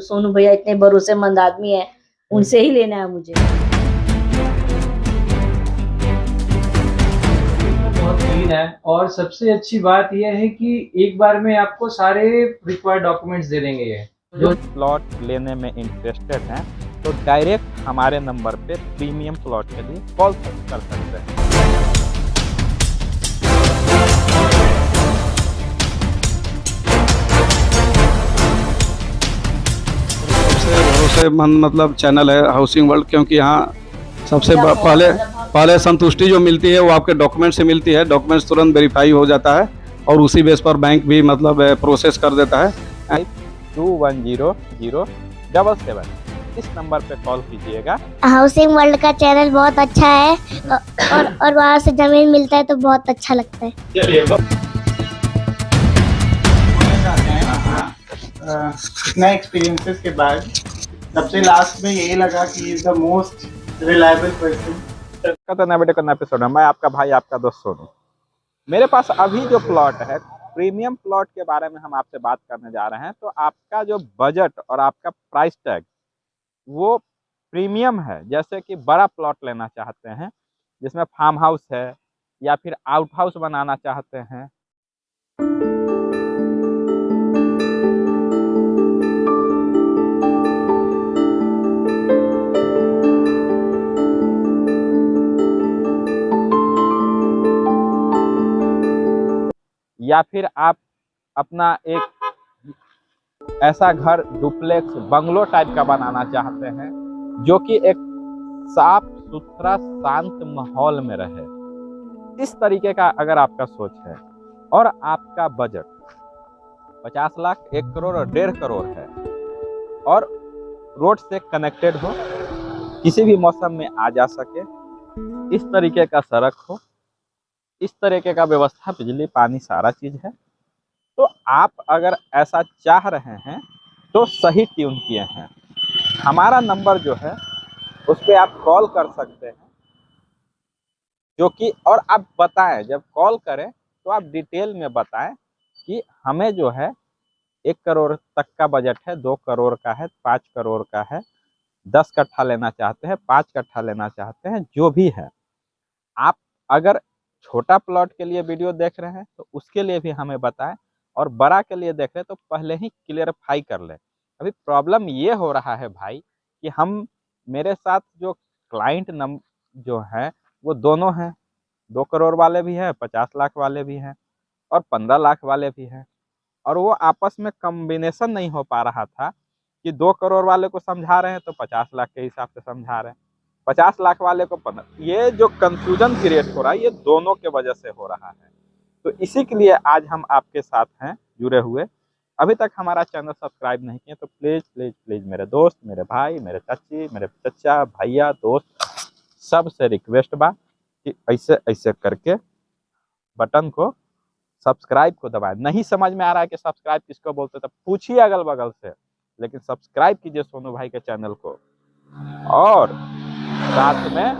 सोनू भैया इतने भरोसेमंद आदमी है, उनसे ही लेना है मुझे। बहुत क्लीन है और सबसे अच्छी बात यह है कि एक बार में आपको सारे रिक्वायर्ड डॉक्यूमेंट्स दे देंगे ये। जो प्लॉट लेने में इंटरेस्टेड हैं तो डायरेक्ट हमारे नंबर पे प्रीमियम प्लॉट के लिए कॉल कर सकते हैं। सबसे भरोसेमंद मतलब चैनल है हाउसिंग वर्ल्ड, क्योंकि यहाँ सबसे पहले संतुष्टि जो मिलती है वो आपके डॉक्यूमेंट से मिलती है। डॉक्यूमेंट्स तुरंत वेरीफाई हो जाता है और उसी बेस पर बैंक भी मतलब प्रोसेस कर देता है। 510077 इस नंबर पे कॉल कीजिएगा। हाउसिंग वर्ल्ड का चैनल बहुत अच्छा है और वहाँ से जमीन मिलता है तो बहुत अच्छा लगता है। इतना एक्सपीरियंसेस के बाद सबसे लास्ट में यही लगा कि is the most reliable person. नए वीडियो का एपिसोड है। मैं आपका भाई, आपका दोस्त सोनू। मेरे पास अभी जो प्लॉट है, प्रीमियम प्लॉट के बारे में हम आपसे बात करने जा रहे हैं। तो आपका जो बजट और आपका प्राइस टैग वो प्रीमियम है। जैसे कि बड़ा प्लॉट लेना चाहते हैं जिसमें फार्म हाउस है या फिर आउट हाउस बनाना चाहते हैं, या फिर आप अपना एक ऐसा घर डुप्लेक्स बंगलो टाइप का बनाना चाहते हैं जो कि एक साफ सुथरा शांत माहौल में रहे, इस तरीके का अगर आपका सोच है और आपका बजट 50 लाख, 1 करोड़ और 1.5 करोड़ है और रोड से कनेक्टेड हो, किसी भी मौसम में आ जा सके, इस तरीके का सड़क हो, इस तरीके का व्यवस्था, बिजली पानी सारा चीज़ है, तो आप अगर ऐसा चाह रहे हैं तो सही ट्यून किए हैं। हमारा नंबर जो है उस पर आप कॉल कर सकते हैं, जो कि और आप बताएं, जब कॉल करें तो आप डिटेल में बताएं कि हमें जो है 1 करोड़ तक का बजट है, 2 करोड़ का है, 5 करोड़ का है, 10 कट्ठा लेना चाहते हैं, 5 कट्ठा लेना चाहते हैं, जो भी है। आप अगर छोटा प्लॉट के लिए वीडियो देख रहे हैं तो उसके लिए भी हमें बताएं, और बड़ा के लिए देख रहे हैं तो पहले ही क्लियरफाई कर लें। अभी प्रॉब्लम ये हो रहा है भाई कि मेरे साथ जो क्लाइंट जो है वो दोनों हैं, 2 करोड़ वाले भी हैं, 50 लाख वाले भी हैं और 15 लाख वाले भी हैं, और वो आपस में कॉम्बिनेशन नहीं हो पा रहा था कि 2 करोड़ वाले को समझा रहे हैं तो 50 लाख के हिसाब से समझा रहे हैं, 50 लाख वाले को 15। ये जो कंफ्यूजन क्रिएट हो रहा है ये दोनों के वजह से हो रहा है। तो इसी के लिए आज हम आपके साथ हैं जुड़े हुए। अभी तक हमारा चैनल सब्सक्राइब नहीं किए तो प्लीज़ प्लीज़ प्लीज़ मेरे दोस्त, मेरे भाई, मेरे चाची, मेरे चचा, भैया, दोस्त, सबसे रिक्वेस्ट बा कि ऐसे ऐसे करके बटन को, सब्सक्राइब को दबाएं। नहीं समझ में आ रहा है कि सब्सक्राइब किसको बोलते तो पूछिए अगल बगल से, लेकिन सब्सक्राइब कीजिए सोनू भाई के चैनल को, और साथ में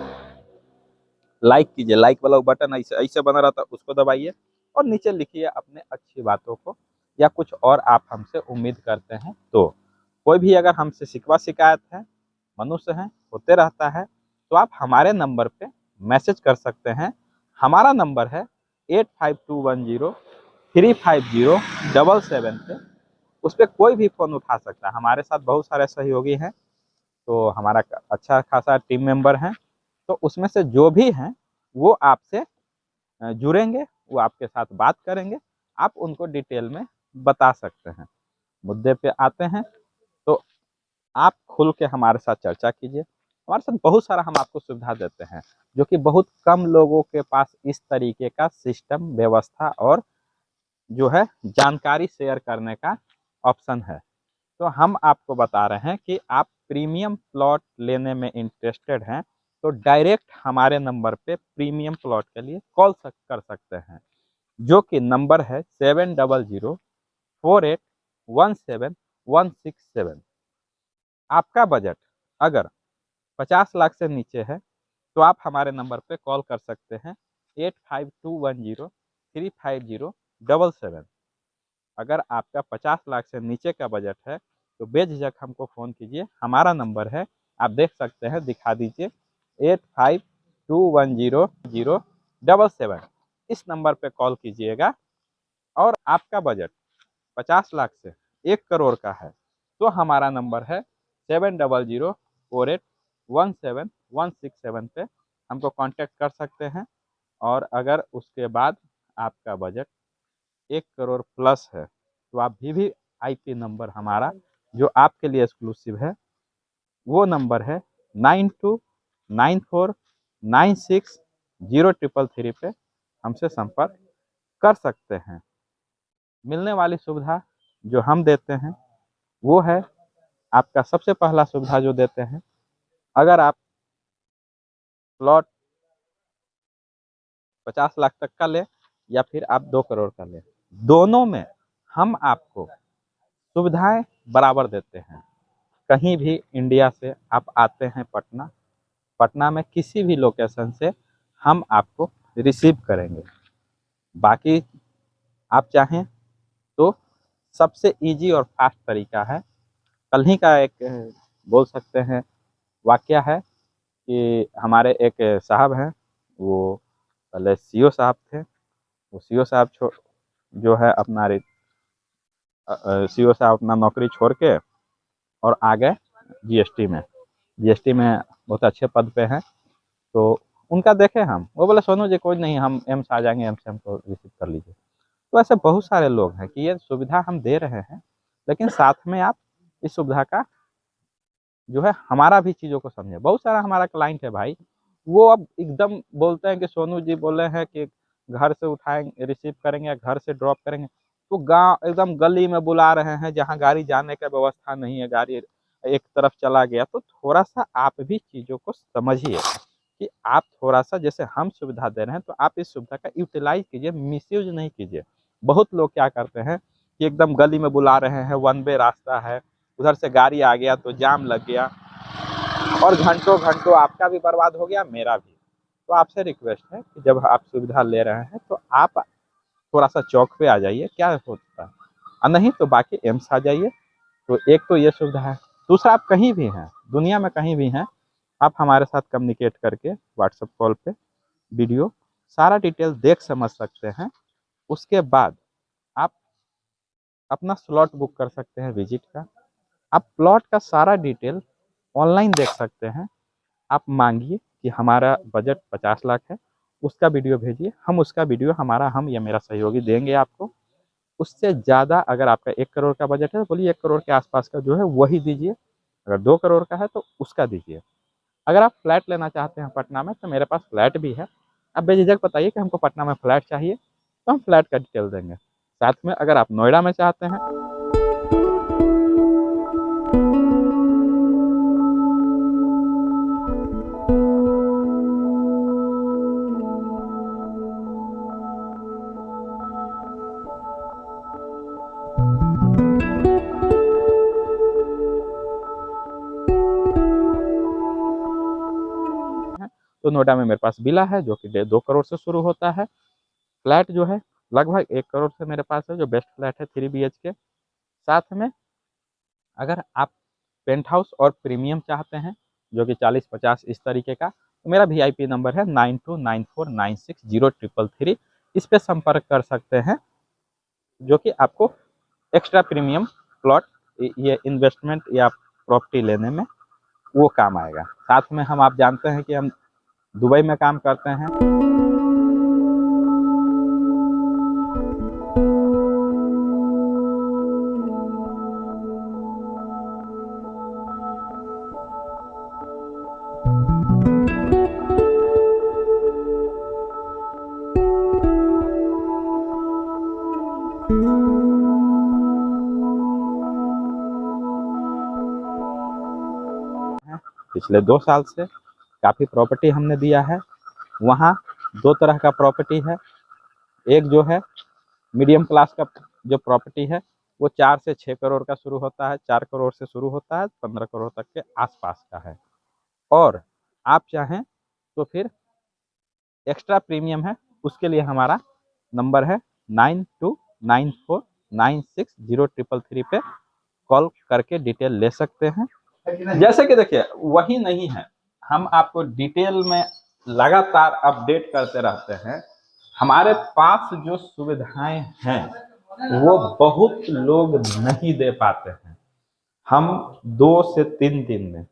लाइक कीजिए। लाइक वाला बटन ऐसे ऐसे बना रहता है, उसको दबाइए और नीचे लिखिए अपने अच्छी बातों को या कुछ और आप हमसे उम्मीद करते हैं। तो कोई भी अगर हमसे शिकवा शिकायत है, मनुष्य हैं, होते रहता है, तो आप हमारे नंबर पे मैसेज कर सकते हैं। हमारा नंबर है 8521035077 पे। उस पर कोई भी फ़ोन उठा सकता है। हमारे साथ बहुत सारे सहयोगी हैं, तो हमारा अच्छा खासा टीम मेंबर हैं, तो उसमें से जो भी हैं वो आपसे जुड़ेंगे, वो आपके साथ बात करेंगे, आप उनको डिटेल में बता सकते हैं। मुद्दे पे आते हैं तो आप खुल के हमारे साथ चर्चा कीजिए। हमारे साथ बहुत सारा हम आपको सुविधा देते हैं, जो कि बहुत कम लोगों के पास इस तरीके का सिस्टम, व्यवस्था और जो है जानकारी शेयर करने का ऑप्शन है। तो हम आपको बता रहे हैं कि आप प्रीमियम प्लॉट लेने में इंटरेस्टेड हैं तो डायरेक्ट हमारे नंबर पे प्रीमियम प्लॉट के लिए कॉल कर सकते हैं, जो कि नंबर है 7004817167। आपका बजट अगर 50 लाख से नीचे है तो आप हमारे नंबर पे कॉल कर सकते हैं 8521035077। अगर आपका 50 लाख से नीचे का बजट है तो बेझिझक हमको फ़ोन कीजिए। हमारा नंबर है, आप देख सकते हैं, दिखा दीजिए, 85210007। इस नंबर पे कॉल कीजिएगा। और आपका बजट 50 लाख से 1 करोड़ का है तो हमारा नंबर है 7004817167 पे हमको कांटेक्ट कर सकते हैं। और अगर उसके बाद आपका बजट 1 करोड़ प्लस है तो आप वीवीआईपी नंबर हमारा जो आपके लिए एक्सक्लूसिव है, वो नंबर है 9294960333 पे हमसे संपर्क कर सकते हैं। मिलने वाली सुविधा जो हम देते हैं वो है, आपका सबसे पहला सुविधा जो देते हैं, अगर आप प्लॉट 50 लाख तक का ले या फिर आप 2 करोड़ का ले, दोनों में हम आपको सुविधाएं बराबर देते हैं। कहीं भी इंडिया से आप आते हैं पटना में किसी भी लोकेशन से हम आपको रिसीव करेंगे। बाकी आप चाहें तो सबसे इजी और फास्ट तरीका है, कल ही का एक बोल सकते हैं वाकया है कि हमारे एक साहब हैं, वो पहले सीओ साहब थे। वो सीओ साहब जो है अपना सीओ साहब अपना नौकरी छोड़ के और आ गए जीएसटी में बहुत अच्छे पद पे हैं। तो उनका देखे हम, वो बोले सोनू जी कोई नहीं, हम एम्स आ जाएंगे, एम्स से हमको रिसीव कर लीजिए। तो ऐसे बहुत सारे लोग हैं कि ये सुविधा हम दे रहे हैं, लेकिन साथ में आप इस सुविधा का जो है हमारा भी चीज़ों को समझें। बहुत सारा हमारा क्लाइंट है भाई, वो अब एकदम बोलते हैं कि सोनू जी बोले हैं कि घर से उठाएंगे, रिसीव करेंगे या घर से ड्रॉप करेंगे, तो गांव एकदम गली में बुला रहे हैं जहां गाड़ी जाने का व्यवस्था नहीं है, गाड़ी एक तरफ चला गया। तो थोड़ा सा आप भी चीज़ों को समझिए कि आप थोड़ा सा, जैसे हम सुविधा दे रहे हैं तो आप इस सुविधा का यूटिलाइज कीजिए, मिसयूज नहीं कीजिए। बहुत लोग क्या करते हैं कि एकदम गली में बुला रहे हैं, वन वे रास्ता है, उधर से गाड़ी आ गया तो जाम लग गया और घंटों घंटों आपका भी बर्बाद हो गया, मेरा भी। तो आपसे रिक्वेस्ट है कि जब आप सुविधा ले रहे हैं तो आप थोड़ा सा चौक पे आ जाइए, क्या होता है, और नहीं तो बाकी एम्स आ जाइए। तो एक तो ये सुविधा है। दूसरा, आप कहीं भी हैं, दुनिया में कहीं भी हैं, आप हमारे साथ कम्युनिकेट करके व्हाट्सएप कॉल पे वीडियो सारा डिटेल देख समझ सकते हैं। उसके बाद आप अपना स्लॉट बुक कर सकते हैं विजिट का। आप प्लॉट का सारा डिटेल ऑनलाइन देख सकते हैं। आप मांगिए कि हमारा बजट 50 लाख है, उसका वीडियो भेजिए, हम उसका वीडियो हम या मेरा सहयोगी देंगे आपको। उससे ज़्यादा अगर आपका 1 करोड़ का बजट है तो बोलिए 1 करोड़ के आसपास का जो है वही दीजिए। अगर 2 करोड़ का है तो उसका दीजिए। अगर आप फ्लैट लेना चाहते हैं पटना में तो मेरे पास फ्लैट भी है। आप बेझिझक बताइए कि हमको पटना में फ्लैट चाहिए, तो हम फ्लैट का डिटेल देंगे। साथ में अगर आप नोएडा में चाहते हैं, तो नोएडा में मेरे पास विला है जो कि 2 करोड़ से शुरू होता है। फ्लैट जो है लगभग 1 करोड़ से मेरे पास है, जो बेस्ट फ्लैट है 3 BHK। साथ में अगर आप पेंट हाउस और प्रीमियम चाहते हैं जो कि 40-50 इस तरीके का, तो मेरा VIP नंबर है 9294960333। इस पे संपर्क कर सकते हैं, जो कि आपको एक्स्ट्रा प्रीमियम प्लॉट, ये इन्वेस्टमेंट या प्रॉपर्टी लेने में वो काम आएगा। साथ में हम, आप जानते हैं कि हम दुबई में काम करते हैं। पिछले 2 साल से काफ़ी प्रॉपर्टी हमने दिया है। वहाँ 2 तरह का प्रॉपर्टी है। एक जो है मीडियम क्लास का जो प्रॉपर्टी है वो 4 से 6 करोड़ का शुरू होता है, 4 करोड़ से शुरू होता है, 15 करोड़ तक के आसपास का है। और आप चाहें तो फिर एक्स्ट्रा प्रीमियम है, उसके लिए हमारा नंबर है 9294960333 पे कॉल करके डिटेल ले सकते हैं। जैसे कि देखिए वही नहीं है, हम आपको डिटेल में लगातार अपडेट करते रहते हैं। हमारे पास जो सुविधाएं हैं वो बहुत लोग नहीं दे पाते हैं। हम 2 से 3 दिन में,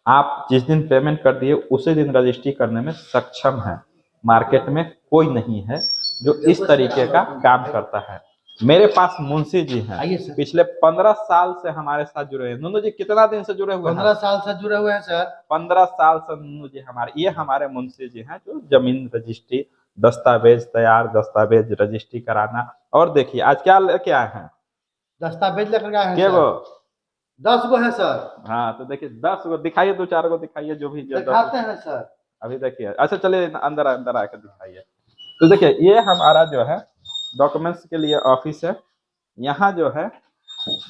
आप जिस दिन पेमेंट कर दिए उसी दिन रजिस्ट्री करने में सक्षम है। मार्केट में कोई नहीं है जो इस तरीके का काम करता है। मेरे पास मुंशी जी हैं, पिछले 15 साल से हमारे साथ जुड़े हैं। नुनू जी कितना दिन से जुड़े हुए हैं? 15 साल से जुड़े हुए हैं सर। 15 साल से नुनू जी ये हमारे मुंशी जी हैं जो जमीन रजिस्ट्री, दस्तावेज तैयार, दस्तावेज रजिस्ट्री कराना। और देखिए आज क्या लेके आए हैं? दस्तावेज लेकर आए हैं क्या वो? 10 गो है सर। हाँ तो देखिए 10 गो दिखाइए, 2-4 गो दिखाइए जो भी दिखाते हैं सर। अभी देखिए। अच्छा चलिए अंदर आकर दिखाइए। तो देखिए ये हमारा जो है डॉक्यूमेंट्स के लिए ऑफिस है। यहाँ जो है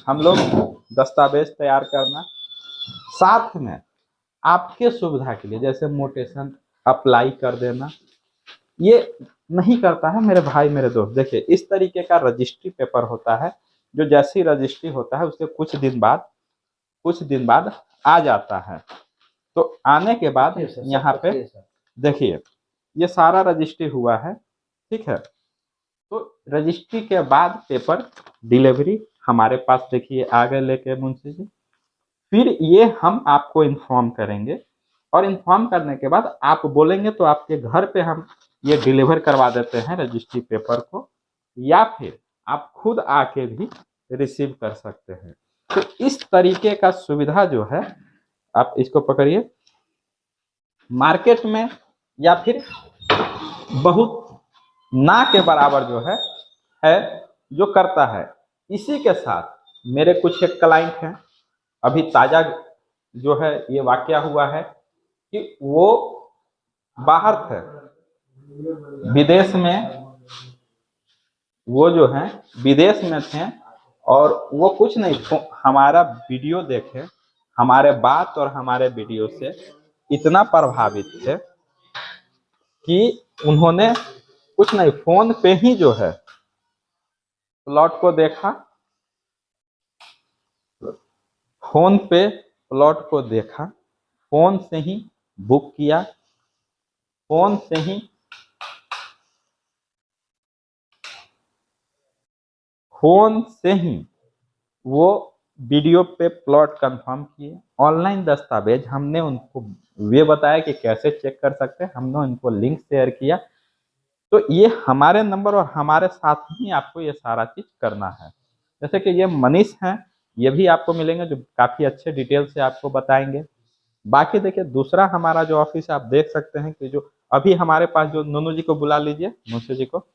हम लोग दस्तावेज तैयार करना, साथ में आपके सुविधा के लिए जैसे मोटेशन अप्लाई कर देना, ये नहीं करता है मेरे भाई मेरे दोस्त। देखिए इस तरीके का रजिस्ट्री पेपर होता है जो जैसी रजिस्ट्री होता है उसके कुछ दिन बाद आ जाता है। तो आने के बाद यहाँ पे देखिए ये सारा रजिस्ट्री हुआ है, ठीक है। तो रजिस्ट्री के बाद पेपर डिलीवरी हमारे पास देखिए आ गए लेके मुंशी जी। फिर ये हम आपको इन्फॉर्म करेंगे और इन्फॉर्म करने के बाद आप बोलेंगे तो आपके घर पे हम ये डिलीवर करवा देते हैं रजिस्ट्री पेपर को, या फिर आप खुद आके भी रिसीव कर सकते हैं। तो इस तरीके का सुविधा जो है, आप इसको पकड़िए, मार्केट में या फिर बहुत ना के बराबर जो है जो करता है। इसी के साथ मेरे कुछ एक क्लाइंट हैं, अभी ताजा जो है ये वाकया हुआ है कि वो बाहर थे, विदेश में, वो जो है विदेश में थे और वो कुछ नहीं, हमारा वीडियो देखे, हमारे बात और हमारे वीडियो से इतना प्रभावित थे कि उन्होंने कुछ नहीं, फोन पे ही जो है प्लॉट को देखा, फोन पे प्लॉट को देखा, फोन से ही बुक किया, फोन से ही वो वीडियो पे प्लॉट कंफर्म किए। ऑनलाइन दस्तावेज हमने उनको ये बताया कि कैसे चेक कर सकते हैं, हमने उनको लिंक शेयर किया। तो ये हमारे नंबर और हमारे साथ ही आपको ये सारा चीज करना है। जैसे कि ये मनीष हैं, ये भी आपको मिलेंगे जो काफी अच्छे डिटेल से आपको बताएंगे। बाकी देखिए दूसरा हमारा जो ऑफिस आप देख सकते हैं कि जो अभी हमारे पास जो नूनू जी को बुला लीजिए, मुंशी जी को,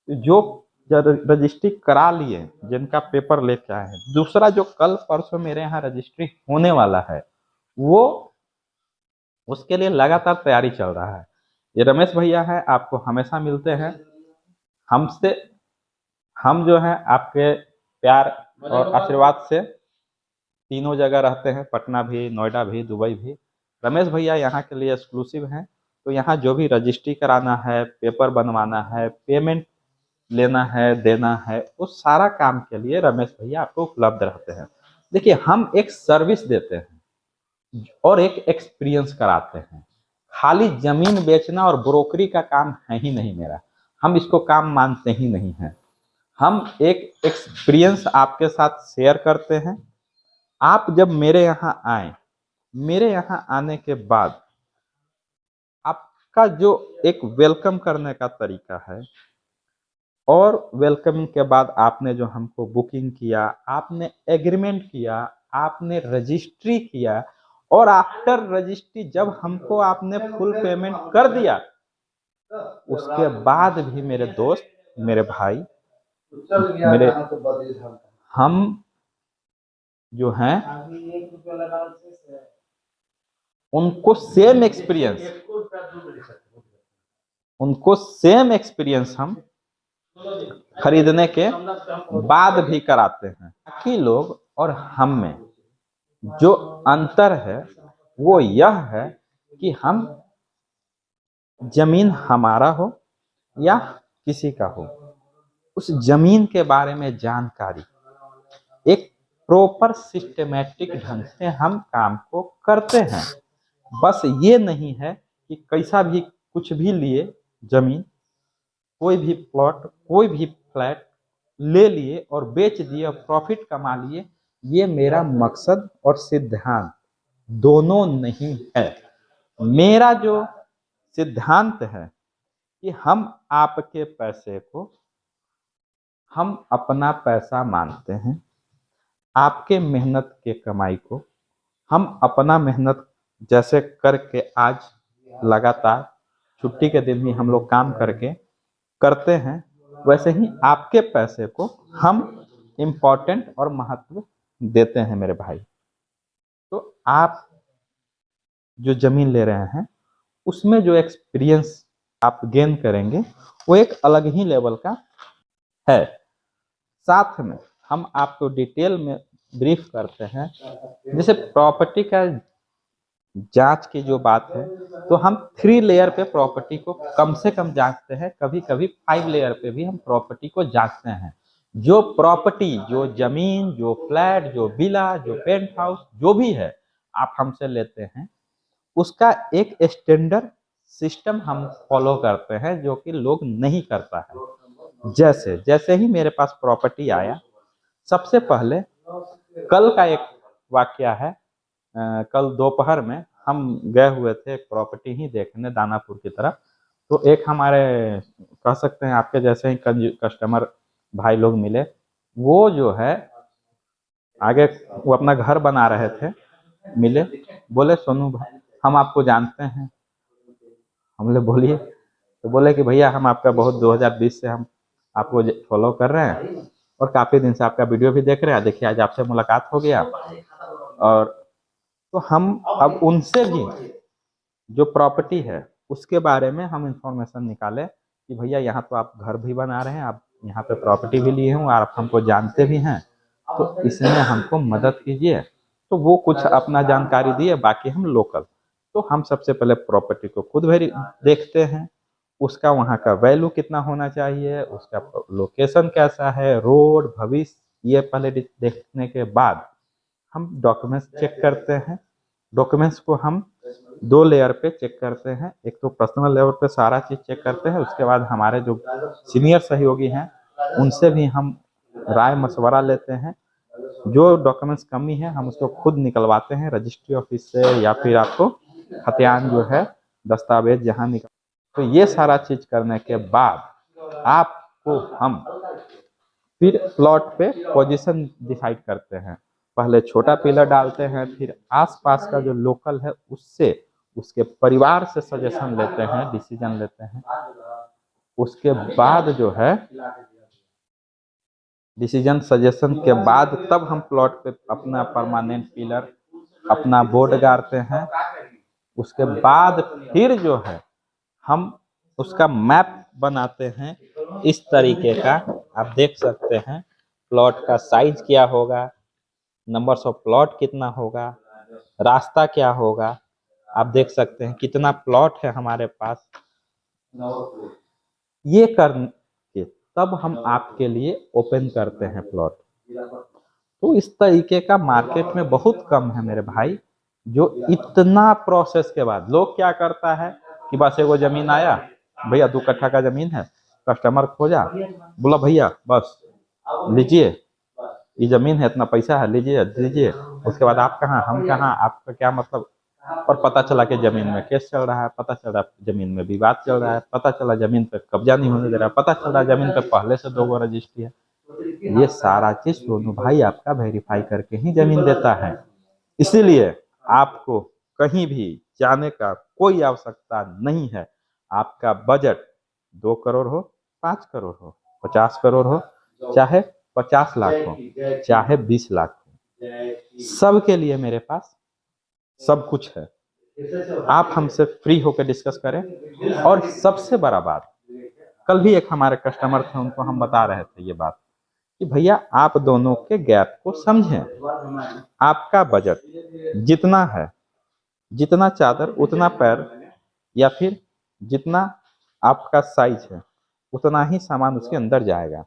जो रजिस्ट्री करा लिए, जिनका पेपर लेके आए हैं, दूसरा जो कल परसों मेरे यहाँ रजिस्ट्री होने वाला है, वो उसके लिए लगातार तैयारी चल रहा है। ये रमेश भैया हैं, आपको हमेशा मिलते हैं हमसे। हम जो है आपके प्यार और आशीर्वाद से तीनों जगह रहते हैं, पटना भी, नोएडा भी, दुबई भी। रमेश भैया यहाँ के लिए एक्सक्लूसिव हैं। तो यहाँ जो भी रजिस्ट्री कराना है, पेपर बनवाना है, पेमेंट लेना है, देना है, उस सारा काम के लिए रमेश भैया आपको उपलब्ध रहते हैं। देखिए हम एक सर्विस देते हैं और एक एक्सपीरियंस कराते हैं। खाली जमीन बेचना और ब्रोकरी का काम है ही नहीं मेरा, हम इसको काम मानते ही नहीं हैं। हम एक एक्सपीरियंस आपके साथ शेयर करते हैं। आप जब मेरे यहाँ आए, मेरे यहाँ आने के बाद आपका जो एक वेलकम करने का तरीका है, और वेलकमिंग के बाद आपने जो हमको बुकिंग किया, आपने एग्रीमेंट किया, आपने रजिस्ट्री किया, और आफ्टर रजिस्ट्री जब हमको आपने फुल पेमेंट कर दिया, उसके बाद भी मेरे दोस्त, मेरे भाई, मेरे हम जो हैं उनको सेम एक्सपीरियंस हम खरीदने के बाद भी कराते हैं। बाकी लोग और हम में जो अंतर है वो यह है कि हम, जमीन हमारा हो या किसी का हो, उस जमीन के बारे में जानकारी, एक प्रॉपर सिस्टमेटिक ढंग से हम काम को करते हैं। बस ये नहीं है कि कैसा भी कुछ भी लिए जमीन, कोई भी प्लॉट, कोई भी फ्लैट ले लिए और बेच दिए और प्रॉफिट कमा लिए, ये मेरा मकसद और सिद्धांत दोनों नहीं है। मेरा जो सिद्धांत है कि हम आपके पैसे को हम अपना पैसा मानते हैं, आपके मेहनत के कमाई को हम अपना मेहनत जैसे करके आज लगातार छुट्टी के दिन भी हम लोग काम करके करते हैं, वैसे ही आपके पैसे को हम इम्पोर्टेंट और महत्व देते हैं मेरे भाई। तो आप जो जमीन ले रहे हैं उसमें जो एक्सपीरियंस आप गेन करेंगे वो एक अलग ही लेवल का है। साथ में हम आपको डिटेल में ब्रीफ करते हैं। जैसे प्रॉपर्टी का जांच की जो बात है, तो हम 3 लेयर पे प्रॉपर्टी को कम से कम जांचते हैं, कभी कभी 5 लेयर पे भी हम प्रॉपर्टी को जांचते हैं। जो प्रॉपर्टी, जो जमीन, जो फ्लैट, जो विला, जो पेंट हाउस, जो भी है आप हमसे लेते हैं, उसका एक स्टैंडर्ड सिस्टम हम फॉलो करते हैं जो कि लोग नहीं करता है। जैसे ही मेरे पास प्रॉपर्टी आया, सबसे पहले कल का एक वाकया है। कल दोपहर में हम गए हुए थे एक प्रॉपर्टी ही देखने दानापुर की तरफ। तो एक हमारे कह सकते हैं आपके जैसे ही कस्टमर भाई लोग मिले। वो जो है आगे वो अपना घर बना रहे थे, मिले, बोले सोनू भाई हम आपको जानते हैं। हम बोले बोलिए। तो बोले कि भैया हम आपका बहुत 2020 से हम आपको फॉलो कर रहे हैं और काफ़ी दिन से आपका वीडियो भी देख रहे हैं। देखिए आज आपसे मुलाकात हो गया। और तो हम अब उनसे भी जो प्रॉपर्टी है उसके बारे में हम इंफॉर्मेशन निकाले कि भैया यहाँ तो आप घर भी बना रहे हैं, आप यहाँ पे प्रॉपर्टी भी लिए हैं और आप हमको जानते भी हैं, तो इसमें हमको मदद कीजिए। तो वो कुछ अपना जानकारी दिए, बाकी हम लोकल। तो हम सबसे पहले प्रॉपर्टी को खुद देखते हैं, उसका वहाँ का वैल्यू कितना होना चाहिए, उसका लोकेशन कैसा है, रोड, भविष्य, ये पहले देखने के बाद हम डॉक्यूमेंट्स चेक करते हैं। डॉक्यूमेंट्स को हम 2 लेयर पे चेक करते हैं। एक तो पर्सनल लेवल पे सारा चीज़ चेक करते हैं, उसके बाद हमारे जो सीनियर सहयोगी हैं उनसे भी हम राय मशवरा लेते हैं। जो डॉक्यूमेंट्स कमी है हम उसको खुद निकलवाते हैं रजिस्ट्री ऑफिस से, या फिर आपको खतियान जो है दस्तावेज जहाँ निकल। तो ये सारा चीज़ करने के बाद आपको हम फिर प्लॉट पे पोजीशन डिसाइड करते हैं। पहले छोटा पिलर डालते हैं, फिर आसपास का जो लोकल है उससे, उसके परिवार से सजेशन लेते हैं, डिसीजन लेते हैं। उसके बाद जो है डिसीजन सजेशन के बाद तब हम प्लॉट पे अपना परमानेंट पिलर, अपना बोर्ड गाड़ते हैं। उसके बाद फिर जो है हम उसका मैप बनाते हैं इस तरीके का। आप देख सकते हैं प्लॉट का साइज क्या होगा, नंबर्स ऑफ प्लॉट कितना होगा, रास्ता क्या होगा। आप देख सकते हैं कितना प्लॉट है हमारे पास। ये करके तब हम आपके लिए ओपन करते हैं प्लॉट। तो इस तरीके का मार्केट में बहुत कम है मेरे भाई, जो इतना प्रोसेस के बाद लोग क्या करता है कि बस एगो जमीन आया, भैया 2 कट्ठा का जमीन है, कस्टमर खोजा, बोला भैया बस लीजिए, ये जमीन है, इतना पैसा है, लीजिए दीजिए। उसके बाद आप कहाँ, हम कहाँ, आपका क्या मतलब। और पता चला कि जमीन में केस चल रहा है, पता चला जमीन में विवाद चल रहा है, पता चला जमीन पे कब्जा नहीं होने दे रहा है, पता चला जमीन पे पहले से 2 रजिस्ट्री है। ये सारा चीज सोनू भाई आपका वेरीफाई करके ही जमीन देता है। इसीलिए आपको कहीं भी जाने का कोई आवश्यकता नहीं है। आपका बजट 2 करोड़ हो, 5 करोड़ हो, 50 करोड़ हो, चाहे 50 लाख हो, चाहे 20 लाख हो, सबके लिए मेरे पास सब कुछ है। आप हमसे फ्री होकर डिस्कस करें। और सबसे बड़ा बात, कल भी एक हमारे कस्टमर थे, उनको हम बता रहे थे ये बात कि भैया आप दोनों के गैप को समझें। आपका बजट जितना है, जितना चादर उतना पैर, या फिर जितना आपका साइज है उतना ही सामान उसके अंदर जाएगा।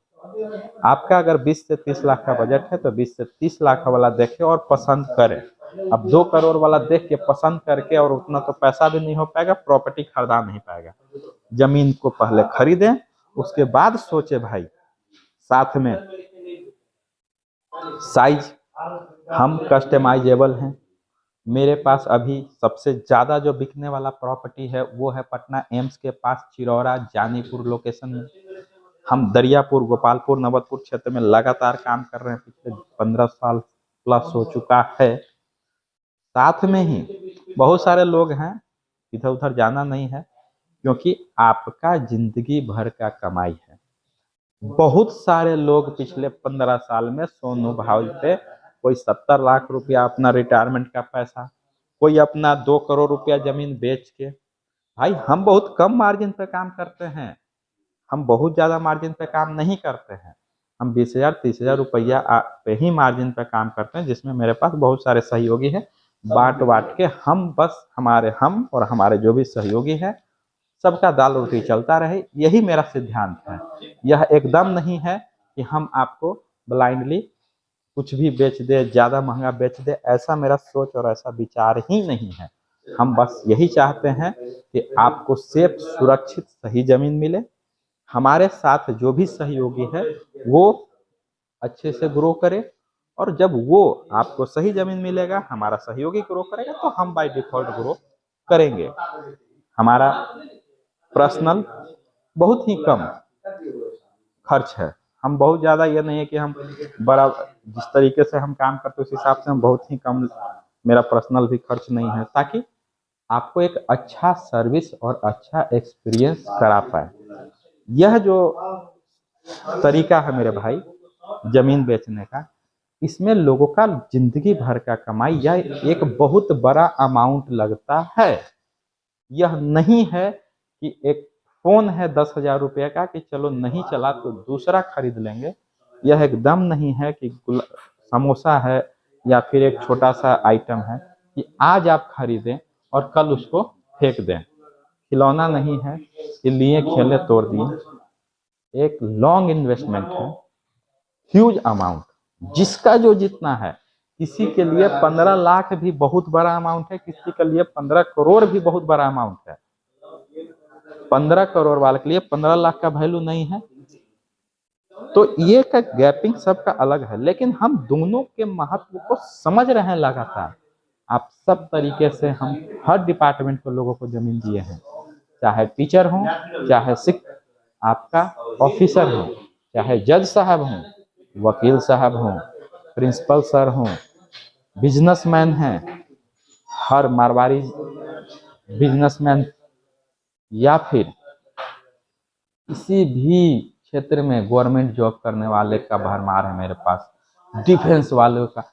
आपका अगर 20 से 30 लाख का बजट है तो 20 से 30 लाख वाला देखें और पसंद करें। अब 2 करोड़ वाला देख के पसंद करके और उतना तो पैसा भी नहीं हो पाएगा, प्रॉपर्टी खरीदा नहीं पाएगा। जमीन को पहले खरीदें, उसके बाद सोचे भाई। साथ में साइज हम कस्टमाइजेबल हैं। मेरे पास अभी सबसे ज़्यादा जो बिकने वाला प्रॉपर्टी है वो है पटना एम्स के पास चिरौरा जानीपुर लोकेशन में। हम दरियापुर, गोपालपुर, नवतपुर क्षेत्र में लगातार काम कर रहे हैं, पिछले 15 साल प्लस हो चुका है। साथ में ही बहुत सारे लोग हैं, इधर उधर जाना नहीं है, क्योंकि आपका जिंदगी भर का कमाई है। बहुत सारे लोग पिछले 15 साल में सोनू भाव पे कोई 70 लाख रुपया अपना रिटायरमेंट का पैसा, कोई अपना 2 करोड़ रुपया जमीन बेच के। भाई हम बहुत कम मार्जिन पे काम करते हैं, हम बहुत ज़्यादा मार्जिन पे काम नहीं करते हैं। हम 20,000 30,000 रुपया पे ही मार्जिन पे काम करते हैं, जिसमें मेरे पास बहुत सारे सहयोगी हैं। बांट के हम बस हम और हमारे जो भी सहयोगी हैं सबका दाल रोटी चलता रहे, यही मेरा सिद्धांत है। यह एकदम नहीं है कि हम आपको ब्लाइंडली कुछ भी बेच दे, ज़्यादा महंगा बेच दे, ऐसा मेरा सोच और ऐसा विचार ही नहीं है। हम बस यही चाहते हैं कि आपको सेफ, सुरक्षित, सही ज़मीन मिले। हमारे साथ जो भी सहयोगी है वो अच्छे से ग्रो करे, और जब वो आपको सही ज़मीन मिलेगा, हमारा सहयोगी ग्रो करेगा, तो हम बाय डिफ़ॉल्ट ग्रो करेंगे। हमारा पर्सनल बहुत ही कम खर्च है। हम बहुत ज़्यादा ये नहीं है कि हम बड़ा, जिस तरीके से हम काम करते हैं उस हिसाब से हम बहुत ही कम, मेरा पर्सनल भी खर्च नहीं है, ताकि आपको एक अच्छा सर्विस और अच्छा एक्सपीरियंस करा पाए। यह जो तरीका है मेरे भाई ज़मीन बेचने का, इसमें लोगों का जिंदगी भर का कमाई या एक बहुत बड़ा अमाउंट लगता है। यह नहीं है कि एक फ़ोन है 10,000 रुपये का कि चलो नहीं चला तो दूसरा खरीद लेंगे। यह एकदम नहीं है कि समोसा है या फिर एक छोटा सा आइटम है कि आज आप खरीदें और कल उसको फेंक दें। खिलौना नहीं है कि लिए खेले तोड़ दिए। एक लॉन्ग इन्वेस्टमेंट है, ह्यूज अमाउंट, जिसका जो जितना है। किसी के लिए 15 लाख भी बहुत बड़ा अमाउंट है, किसी के लिए 15 करोड़ भी बहुत बड़ा अमाउंट है। 15 करोड़ वाले के लिए 15 लाख का वैल्यू नहीं है। तो ये का गैपिंग सबका अलग है, लेकिन हम दोनों के महत्व को समझ रहे हैं लगातार। आप सब तरीके से हम हर डिपार्टमेंट के लोगों को जमीन दिए हैं, चाहे टीचर हों, चाहे आपका ऑफिसर हो, चाहे जज साहब हों, वकील साहब हों, प्रिंसिपल सर हों, बिजनेसमैन हैं, हर मारवाड़ी बिजनेसमैन, या फिर किसी भी क्षेत्र में गवर्नमेंट जॉब करने वाले का भरमार है मेरे पास। डिफेंस वालों का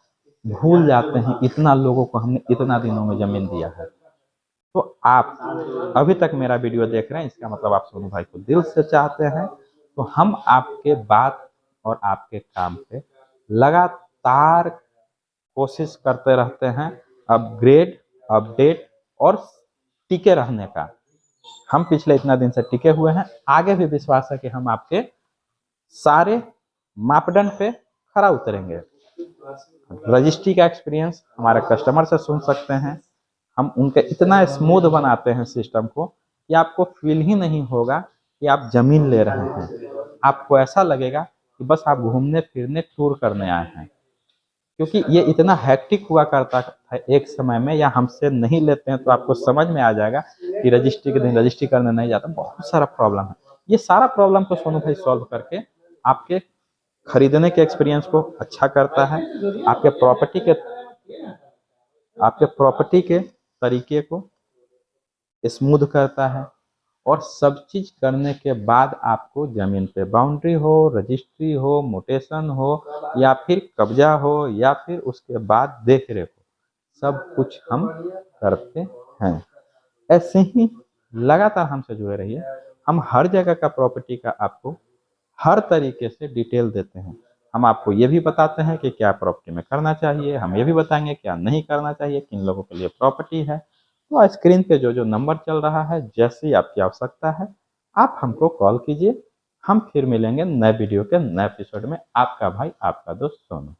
भूल जाते हैं, इतना लोगों को हमने इतना दिनों में जमीन दिया है। तो आप अभी तक मेरा वीडियो देख रहे हैं, इसका मतलब आप सोनू भाई को दिल से चाहते हैं। तो हम आपके बात और आपके काम पे लगातार कोशिश करते रहते हैं, अपग्रेड, अपडेट और टिके रहने का। हम पिछले इतना दिन से टिके हुए हैं, आगे भी विश्वास है कि हम आपके सारे मापदंड पे खरा उतरेंगे। रजिस्ट्री का एक्सपीरियंस हमारे कस्टमर से सुन सकते हैं। हम उनके इतना स्मूथ बनाते हैं सिस्टम को कि आपको फील ही नहीं होगा कि आप जमीन ले रहे हैं। आपको ऐसा लगेगा कि बस आप घूमने फिरने टूर करने आए हैं, क्योंकि ये इतना हैक्टिक हुआ करता था एक समय में। या हमसे नहीं लेते हैं तो आपको समझ में आ जाएगा कि रजिस्ट्री के दिन रजिस्ट्री करने नहीं जाता, बहुत सारा प्रॉब्लम है। ये सारा प्रॉब्लम को सोनू भाई सॉल्व करके आपके खरीदने के एक्सपीरियंस को अच्छा करता है, आपके प्रॉपर्टी के तरीके को स्मूथ करता है, और सब चीज करने के बाद आपको जमीन पे बाउंड्री हो, रजिस्ट्री हो, मोटेशन हो, या फिर कब्जा हो, या फिर उसके बाद देख रेख हो, सब कुछ हम करते हैं। ऐसे ही लगातार हमसे जुड़े रहिए। हम हर जगह का प्रॉपर्टी का आपको हर तरीके से डिटेल देते हैं। हम आपको ये भी बताते हैं कि क्या प्रॉपर्टी में करना चाहिए, हम ये भी बताएंगे क्या नहीं करना चाहिए, किन लोगों के लिए प्रॉपर्टी है। तो स्क्रीन पे जो नंबर चल रहा है, जैसे ही आपकी आवश्यकता है आप हमको कॉल कीजिए, हम फिर मिलेंगे नए वीडियो के नए एपिसोड में। आपका भाई आपका दोस्त सोनू।